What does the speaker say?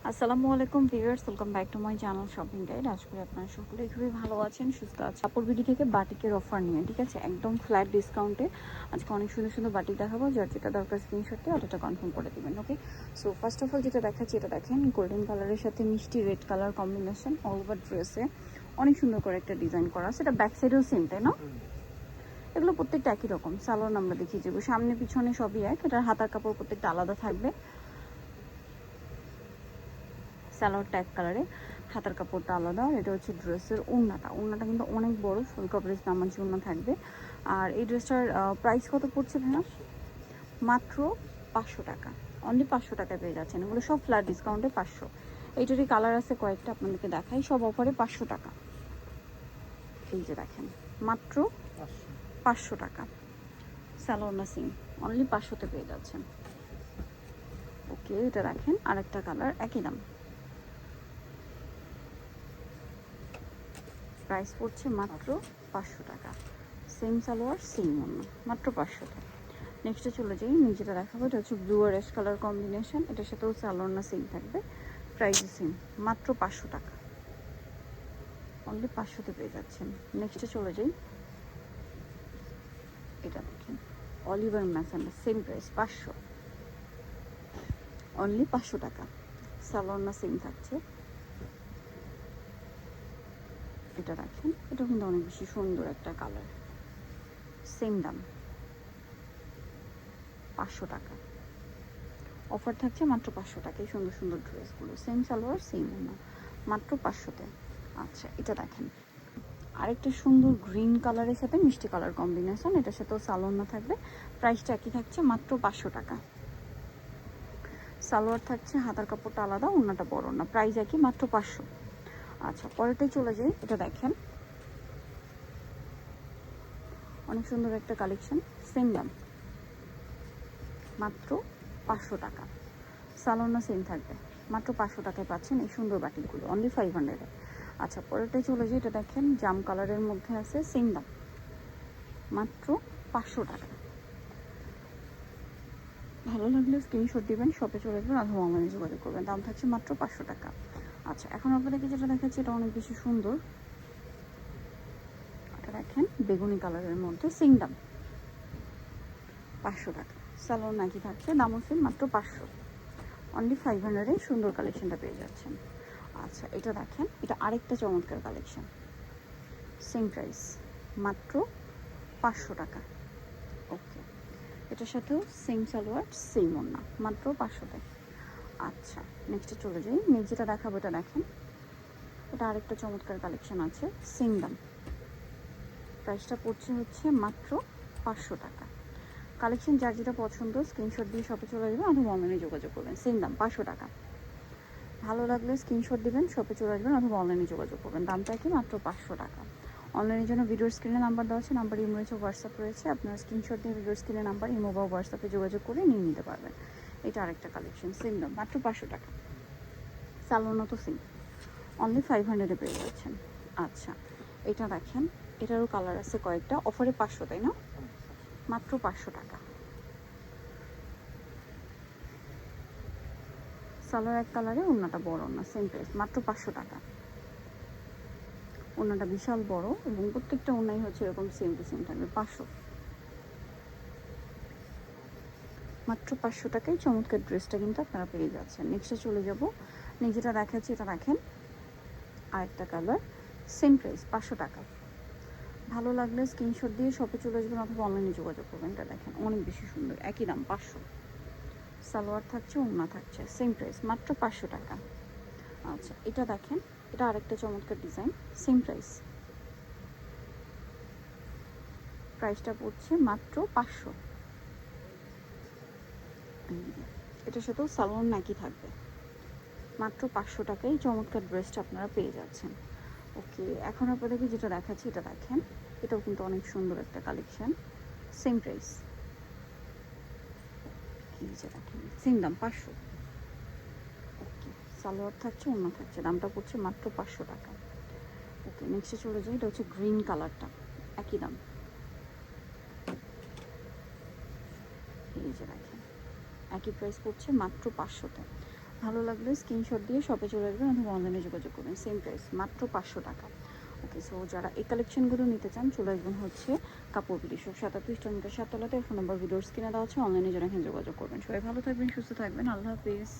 আসসালামু আলাইকুম viewers, welcome back to my channel shopping guide. আশা করি আপনারা সকলেই খুবই ভালো আছেন, সুস্থ আছেন। কাপড় বিডি থেকে বাটিকের অফার নিয়ে, ঠিক আছে, একদম ফ্ল্যাট ডিসকাউন্টে আজকে অনেক সুন্দর সুন্দর বাটিক দেখাবো। যার যেটা দরকার স্ক্রিনশট দিয়ে অর্ডারটা কনফার্ম করে দিবেন। ওকে, সো ফার্স্ট অফ অল যেটা দেখাচ্ছি, এটা দেখেন গোল্ডেন কালারের সাথে মিষ্টি red colour combination, all over ড্রেসে অনেক সুন্দর করে একটা ডিজাইন করা। সেটা ব্যাক সাইডেও সেম, তাই না? এগুলো প্রত্যেকটা একই রকম। সালোয়ার আমরা দেখিয়ে যাবো, সামনে পিছনে সবই এক। এটার হাতার কাপড় প্রত্যেকটা আলাদা থাকবে। সালোয়ার টাইপ কালারে, হাতার কাপড়টা আলাদা। আর এটা হচ্ছে ড্রেসের ওড়নাটা কিন্তু অনেক বড়, ফুল কভারেজ নামাজি ওড়না থাকবে। আর এই ড্রেসটার প্রাইস কত পড়ছে ভাইয়া? মাত্র 500 টাকা, অনলি 500 টাকায় পেয়ে যাচ্ছেন। এগুলো সব ফ্ল্যাট ডিসকাউন্টে 500। এইটারই কালার আছে কয়েকটা, আপনাদেরকে দেখাই। সব অফারে 500 টাকা। এই যে দেখেন, মাত্র 500 টাকা। সালোয়ার নাসিম অনলি 500তে পেয়ে যাচ্ছেন। ওকে, এটা দেখেন আরেকটা কালার, একই দাম। প্রাইস পড়ছে মাত্র 500 টাকা। সেম সালোয়ার সেম অন্য, মাত্র 500 টাকা। নেক্সটে চলে যাই, নিচেটা দেখাবো। এটা হচ্ছে ব্লু আর অ্যাশ কালার কম্বিনেশন। এটার সাথেও সালোয়ার না সেম থাকবে, প্রাইসও সেম, মাত্র 500 টাকা। অনলি 500তে পেয়ে যাচ্ছেন। নেক্সটে চলে যাই, এটা দেখেন অলিভার ম্যাসান্ডা, সেম প্রাইস 500, অনলি 500 টাকা। সালোয়ার না সেম থাকছে। এটা দেখেন, এটা কিন্তু অনেক বেশি সুন্দর একটা কালার, সেম দাম 500 টাকা। অফার থাকছে মাত্র 500 টাকায় সুন্দর সুন্দর ড্রেসগুলো, সেম সালোয়ার সেম না, মাত্র 500তে। আচ্ছা, এটা দেখেন আরেকটা সুন্দর গ্রিন কালারের সাথে মিষ্টি কালার কম্বিনেশন। এটার সাথেও সালোয়ার না থাকবে, প্রাইসটা একই থাকছে, মাত্র 500 টাকা। সালোয়ার থাকছে, হাতার কাপড়টা আলাদা, ওড়নাটা বড় না, প্রাইস একই, মাত্র 500। আচ্ছা, পরেরটাই চলে যাই। এটা দেখেন অনেক সুন্দর একটা কালেকশন, সেম দাম, মাত্র 500 টাকা। সালোয়ার না সেম থাকবে, মাত্র 500 টাকায় পাচ্ছেন এই সুন্দর বাটিকগুলো, অনলি 500-এ। আচ্ছা, পরেরটাই চলে যাই। এটা দেখেন জাম কালারের মধ্যে আছে, সেম দাম, মাত্র 500 টাকা। ভালো লাগলে স্ক্রিনশট দিবেন, শপে চলে যাবেন অথবা অনলাইনে যোগাযোগ করবেন। দাম থাকছে মাত্র 500 টাকা। আচ্ছা, এখন আপনাদেরকে যেটা দেখাচ্ছি, এটা অনেক বেশি সুন্দর। এটা দেখেন বেগুনি কালারের মধ্যে, সেম দাম 500 টাকা। সালোয়ার নাকি থাকছে, দামও সেম, মাত্র 500, অনলি 500-এ সুন্দর কালেকশনটা পেয়ে যাচ্ছেন। আচ্ছা, এটা দেখেন, এটা আরেকটা চমৎকার কালেকশন, সেম প্রাইস, মাত্র 500 টাকা। ওকে, এটার সাথেও সেম সালোয়ার সেম ওড়না, মাত্র 500-তে। আচ্ছা, নেক্সটে চলে যাই। যেটা দেখাবো, এটা দেখেন, এটা আরেকটা চমৎকার কালেকশন আছে, সেম দাম। প্রাইসটা পড়ছে হচ্ছে মাত্র 500 টাকা। কালেকশন যার যেটা পছন্দ স্ক্রিনশট দিয়ে শপে চলে যাবেন অথবা অনলাইনে যোগাযোগ করবেন, সেম দাম 500 টাকা। ভালো লাগলে স্ক্রিনশট দিবেন, শপে চলে আসবেন অথবা অনলাইনে যোগাযোগ করবেন, দামটা কি, মাত্র 500 টাকা। অনলাইনের জন্য ভিডিওর স্ক্রিনে নাম্বার দেওয়া আছে, নাম্বার ইমো রয়েছে, হোয়াটসঅ্যাপ রয়েছে। আপনারা স্ক্রিনশট দিয়ে ভিডিওর স্ক্রিনে নাম্বার ইমো বা হোয়াটসঅ্যাপে যোগাযোগ করে নিয়ে নিতে পারবেন। এটা আরেকটা কালেকশন, সেম দাম, মাত্র 500 টাকা। সালোয়ার তো সেম, অনলি 500-এ পেয়ে যাচ্ছেন। আচ্ছা, এটা দেখেন, এটারও কালার আছে কয়েকটা, অফারে 500, তাই না? মাত্র 500 টাকা। সালোয়ার এক কালারে, ওড়নাটা বড় ওড়না, সেম প্রাইস, মাত্র 500 টাকা। ওড়নাটা বিশাল বড় এবং প্রত্যেকটা ওড়নাই হচ্ছে এরকম সেম টু সেম থাকবে, 500, মাত্র 500 টাকায় চমৎকার ড্রেসটা কিন্তু আপনারা পেয়ে যাচ্ছেন। নেক্সটে চলে যাব, যেটা দেখাচ্ছি, এটা দেখেন আরেকটা কালার, সেম প্রাইস 500 টাকা। ভালো লাগলে স্ক্রিনশট দিয়ে শপে চলে আসবেন অথবা অনলাইনে যোগাযোগ করবেন। এটা দেখেন অনেক বেশি সুন্দর, একই দাম 500। সালোয়ার থাকছে, ওড়না থাকছে, সেম প্রাইস, মাত্র 500 টাকা। আচ্ছা, এটা দেখেন, এটা আরেকটা চমৎকার ডিজাইন, সেম প্রাইস। প্রাইসটা পড়ছে মাত্র 500। এটার সাথেও সালোয়ার নাকি থাকবে, মাত্র 500 টাকায় চমৎকার ড্রেসটা আপনারা পেয়ে যাচ্ছেন। ওকে, এখন আপনাদেরকে যেটা দেখাচ্ছি, এটা দেখেন, এটাও কিন্তু অনেক সুন্দর একটা কালেকশন, সেম প্রাইস। এই যে দেখেন, সেম দাম 500। ওকে, সালোয়ার থাকছে, ওড়না থাকছে, দামটা পড়ছে মাত্র 500 টাকা। ওকে, নেক্সটে চলে যাই। এটা হচ্ছে গ্রিন কালারটা, একই দাম। এই যে দেখেন, একই প্রাইস পড়ছে মাত্র 500-তে। ভালো লাগলে স্ক্রিনশট দিয়ে শপে চলে আসবেন অথবা অনলাইনে যোগাযোগ করবেন। সেম প্রাইস, মাত্র 500 টাকা। ওকে, সো যারা এই কালেকশনগুলো নিতে চান চলে আসবেন হচ্ছে কাপড় বিডি শপ 37 টঙ্গীর 7 তলাতে। ফোন নাম্বার ভিডিওর স্ক্রিনে দেওয়া আছে, অনলাইনে যারা এখানে যোগাযোগ করবেন। সবাই ভালো থাকবেন, সুস্থ থাকবেন, আল্লাহ হাফিজ।